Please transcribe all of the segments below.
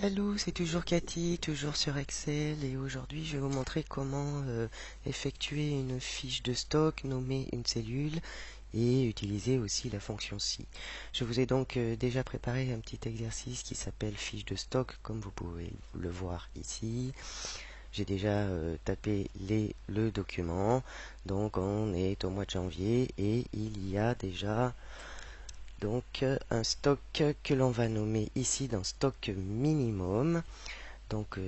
Hello, c'est toujours Cathy, toujours sur Excel, et aujourd'hui je vais vous montrer comment effectuer une fiche de stock, nommer une cellule et utiliser aussi la fonction si. Je vous ai donc déjà préparé un petit exercice qui s'appelle fiche de stock, comme vous pouvez le voir ici. J'ai déjà tapé le document, donc on est au mois de janvier et il y a déjà donc un stock que l'on va nommer ici dans stock minimum. Donc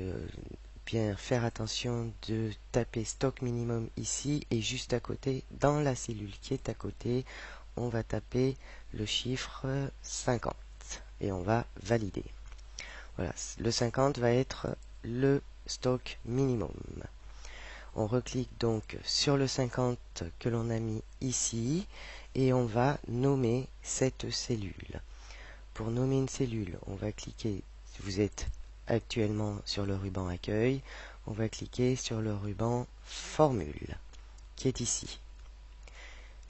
bien faire attention de taper stock minimum ici et juste à côté, dans la cellule qui est à côté, on va taper le chiffre 50 et on va valider. Voilà, le 50 va être le stock minimum. On reclique donc sur le 50 que l'on a mis ici et on va nommer cette cellule. Pour nommer une cellule, on va cliquer, si vous êtes actuellement sur le ruban accueil, on va cliquer sur le ruban formule qui est ici.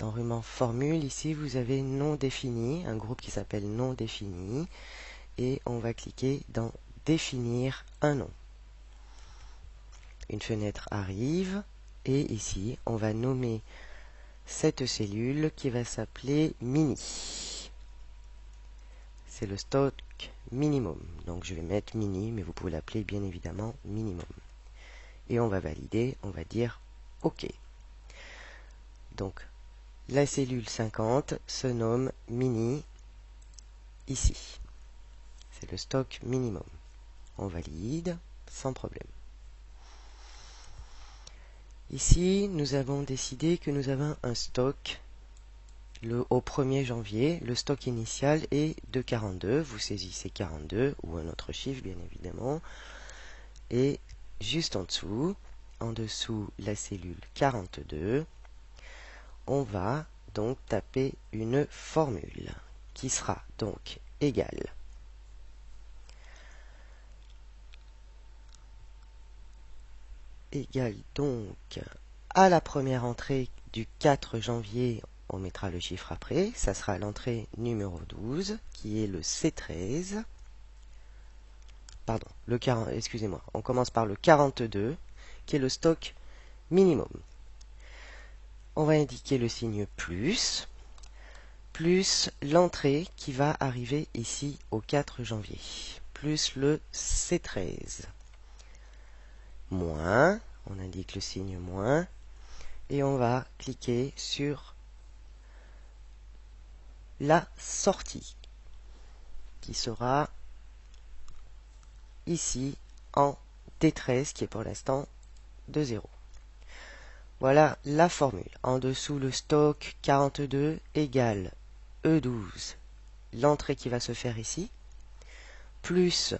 Dans le ruban formule, ici vous avez non défini, un groupe qui s'appelle non défini, et on va cliquer dans définir un nom. Une fenêtre arrive et ici on va nommer cette cellule qui va s'appeler mini. C'est le stock minimum. Donc je vais mettre mini, mais vous pouvez l'appeler bien évidemment minimum. Et on va valider, on va dire OK. Donc la cellule 50 se nomme mini ici. C'est le stock minimum. On valide sans problème. Ici, nous avons décidé que nous avons un stock au 1er janvier. Le stock initial est de 42. Vous saisissez 42 ou un autre chiffre, bien évidemment. Et juste en dessous la cellule 42, on va donc taper une formule qui sera donc égale donc à la première entrée du 4 janvier, on mettra le chiffre après, ça sera l'entrée numéro 12 qui est le C13. Pardon, excusez-moi, on commence par le 42 qui est le stock minimum. On va indiquer le signe plus l'entrée qui va arriver ici au 4 janvier, plus le C13, moins, on indique le signe moins, et on va cliquer sur la sortie, qui sera ici en D13, qui est pour l'instant de 0. Voilà la formule. En dessous, le stock 42 égale E12, l'entrée qui va se faire ici, plus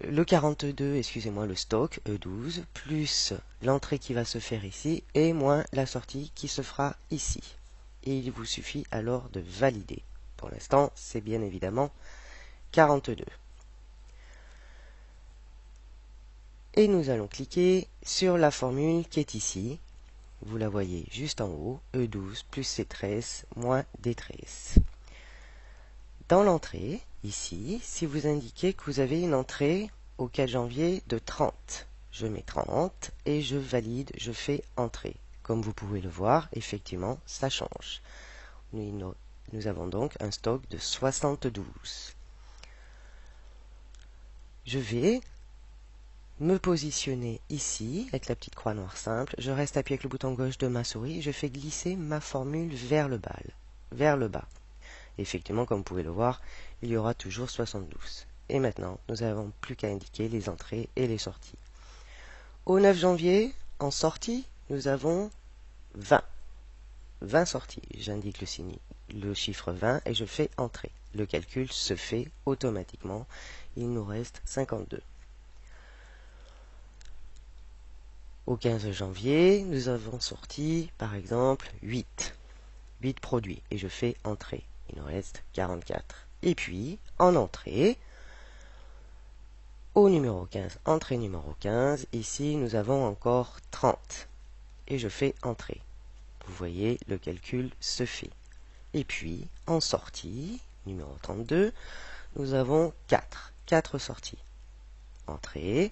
le 42, excusez-moi, le stock E12, plus l'entrée qui va se faire ici, et moins la sortie qui se fera ici. Et il vous suffit alors de valider. Pour l'instant, c'est bien évidemment 42. Et nous allons cliquer sur la formule qui est ici. Vous la voyez juste en haut, E12 plus C13 moins D13. Dans l'entrée, ici, si vous indiquez que vous avez une entrée au 4 janvier de 30, je mets 30 et je valide, je fais entrée. Comme vous pouvez le voir, effectivement, ça change. Nous avons donc un stock de 72. Je vais me positionner ici avec la petite croix noire simple. Je reste appuyé avec le bouton gauche de ma souris et je fais glisser ma formule vers le bas. Effectivement, comme vous pouvez le voir, il y aura toujours 72. Et maintenant, nous n'avons plus qu'à indiquer les entrées et les sorties. Au 9 janvier, en sortie, nous avons 20. 20 sorties. J'indique le chiffre 20 et je fais entrée. Le calcul se fait automatiquement. Il nous reste 52. Au 15 janvier, nous avons sorti, par exemple, 8 produits et je fais entrée. Il nous reste 44. Et puis, en entrée, au numéro 15, entrée numéro 15, ici nous avons encore 30. Et je fais entrée. Vous voyez, le calcul se fait. Et puis, en sortie, numéro 32, nous avons 4 sorties. Entrée.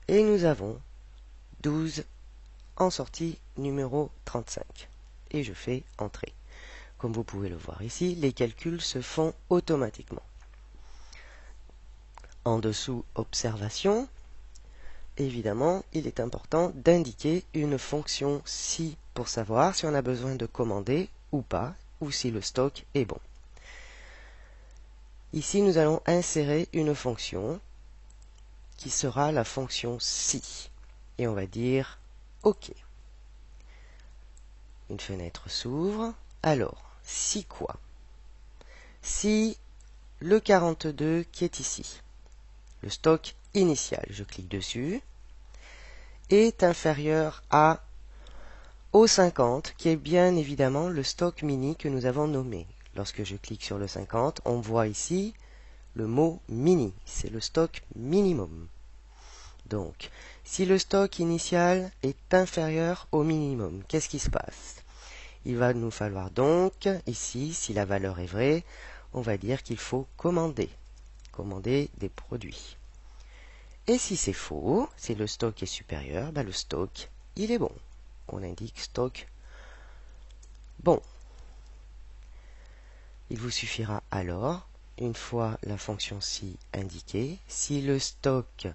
Et nous avons 12 en sortie numéro 35. Et je fais entrée. Comme vous pouvez le voir ici, les calculs se font automatiquement. En dessous, observation. Évidemment, il est important d'indiquer une fonction si pour savoir si on a besoin de commander ou pas, ou si le stock est bon. Ici, nous allons insérer une fonction qui sera la fonction si. Et on va dire OK. Une fenêtre s'ouvre. Alors, si quoi? Si le 42 qui est ici, le stock initial, je clique dessus, est inférieur au 50, qui est bien évidemment le stock mini que nous avons nommé. Lorsque je clique sur le 50, on voit ici le mot mini, c'est le stock minimum. Donc, si le stock initial est inférieur au minimum, qu'est-ce qui se passe? Il va nous falloir donc, ici, si la valeur est vraie, on va dire qu'il faut commander des produits. Et si c'est faux, si le stock est supérieur, le stock, il est bon. On indique stock bon. Il vous suffira alors, une fois la fonction si indiquée, si le stock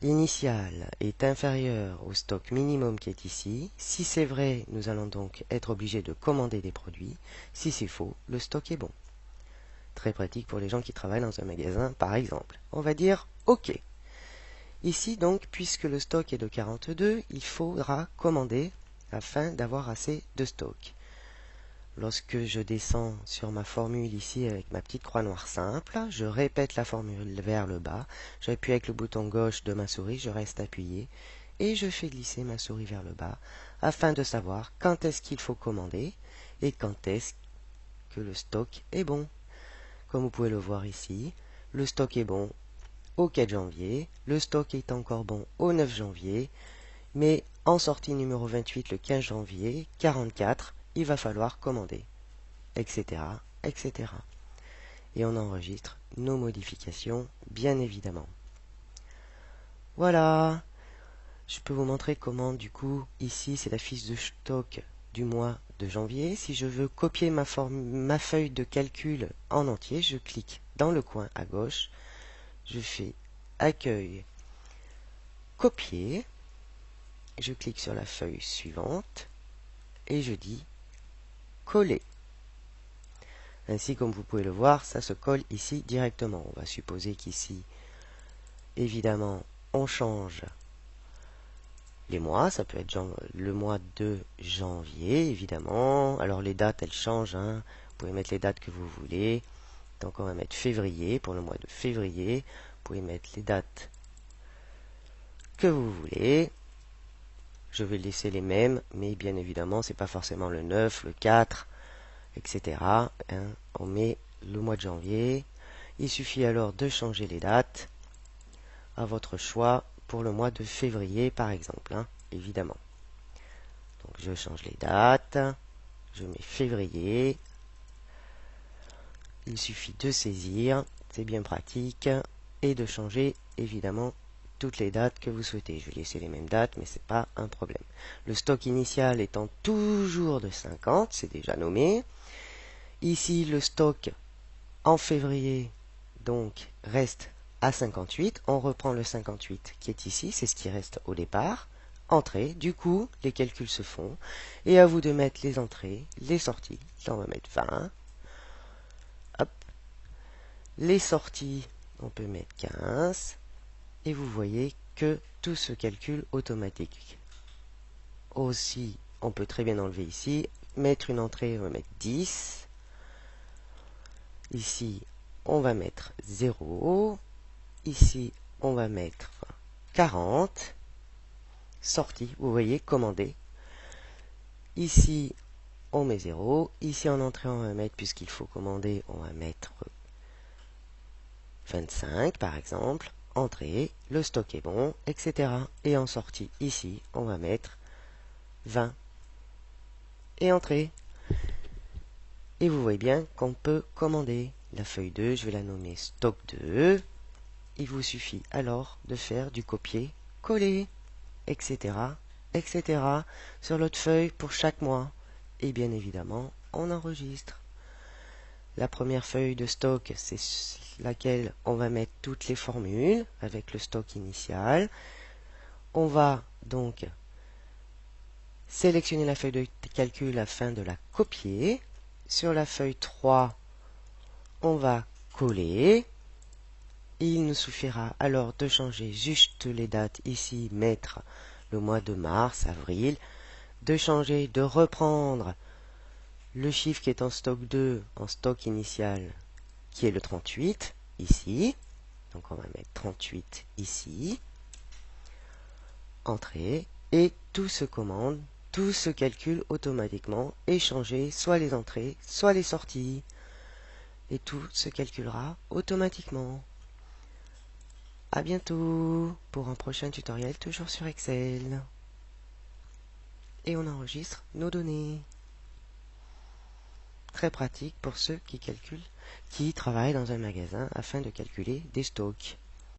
initial est inférieur au stock minimum qui est ici. Si c'est vrai, nous allons donc être obligés de commander des produits. Si c'est faux, le stock est bon. Très pratique pour les gens qui travaillent dans un magasin, par exemple. On va dire OK. Ici, donc, puisque le stock est de 42, il faudra commander afin d'avoir assez de stock. Lorsque je descends sur ma formule ici avec ma petite croix noire simple, je répète la formule vers le bas, j'appuie avec le bouton gauche de ma souris, je reste appuyé et je fais glisser ma souris vers le bas afin de savoir quand est-ce qu'il faut commander et quand est-ce que le stock est bon. Comme vous pouvez le voir ici, le stock est bon au 4 janvier, le stock est encore bon au 9 janvier, mais en sortie numéro 28 le 15 janvier, 44, il va falloir commander, etc., etc. Et on enregistre nos modifications, bien évidemment. Voilà, je peux vous montrer comment, du coup, ici, c'est la fiche de stock du mois de janvier. Si je veux copier ma feuille de calcul en entier, je clique dans le coin à gauche, je fais accueil, copier, je clique sur la feuille suivante et je dis coller. Ainsi, comme vous pouvez le voir, ça se colle ici directement. On va supposer qu'ici, évidemment, on change les mois. Ça peut être le mois de janvier, évidemment. Alors, les dates, elles changent. Vous pouvez mettre les dates que vous voulez. Donc, on va mettre février pour le mois de février. Vous pouvez mettre les dates que vous voulez. Je vais laisser les mêmes, mais bien évidemment, c'est pas forcément le 9, le 4, etc. On met le mois de janvier. Il suffit alors de changer les dates à votre choix pour le mois de février, par exemple, évidemment. Donc, je change les dates. Je mets février. Il suffit de saisir, c'est bien pratique, et de changer, évidemment, toutes les dates que vous souhaitez. Je vais laisser les mêmes dates, mais ce n'est pas un problème. Le stock initial étant toujours de 50, c'est déjà nommé. Ici, le stock en février, donc, reste à 58. On reprend le 58 qui est ici, c'est ce qui reste au départ. Entrée, du coup, les calculs se font. Et à vous de mettre les entrées, les sorties. Là, on va mettre 20. Hop. Les sorties, on peut mettre 15. Et vous voyez que tout se calcule automatique. Aussi, on peut très bien enlever ici. Mettre une entrée, on va mettre 10. Ici, on va mettre 0. Ici, on va mettre 40. Sortie, vous voyez, commandé. Ici, on met 0. Ici, en entrée, on va mettre, puisqu'il faut commander, on va mettre 25, par exemple. Entrée, le stock est bon, etc. Et en sortie, ici, on va mettre 20. Et entrée. Et vous voyez bien qu'on peut commander La feuille 2, je vais la nommer stock 2. Il vous suffit alors de faire du copier-coller, etc., etc. sur l'autre feuille pour chaque mois. Et bien évidemment, on enregistre. La première feuille de stock, c'est laquelle on va mettre toutes les formules avec le stock initial. On va donc sélectionner la feuille de calcul afin de la copier. Sur la feuille 3, on va coller. Il nous suffira alors de changer juste les dates ici, mettre le mois de mars, avril, de changer, de reprendre le chiffre qui est en stock 2, en stock initial, qui est le 38, ici. Donc on va mettre 38 ici, entrée, et tout se commande, tout se calcule automatiquement et changer soit les entrées, soit les sorties. Et tout se calculera automatiquement. À bientôt pour un prochain tutoriel toujours sur Excel. Et on enregistre nos données. Très pratique pour ceux qui travaillent dans un magasin afin de calculer des stocks.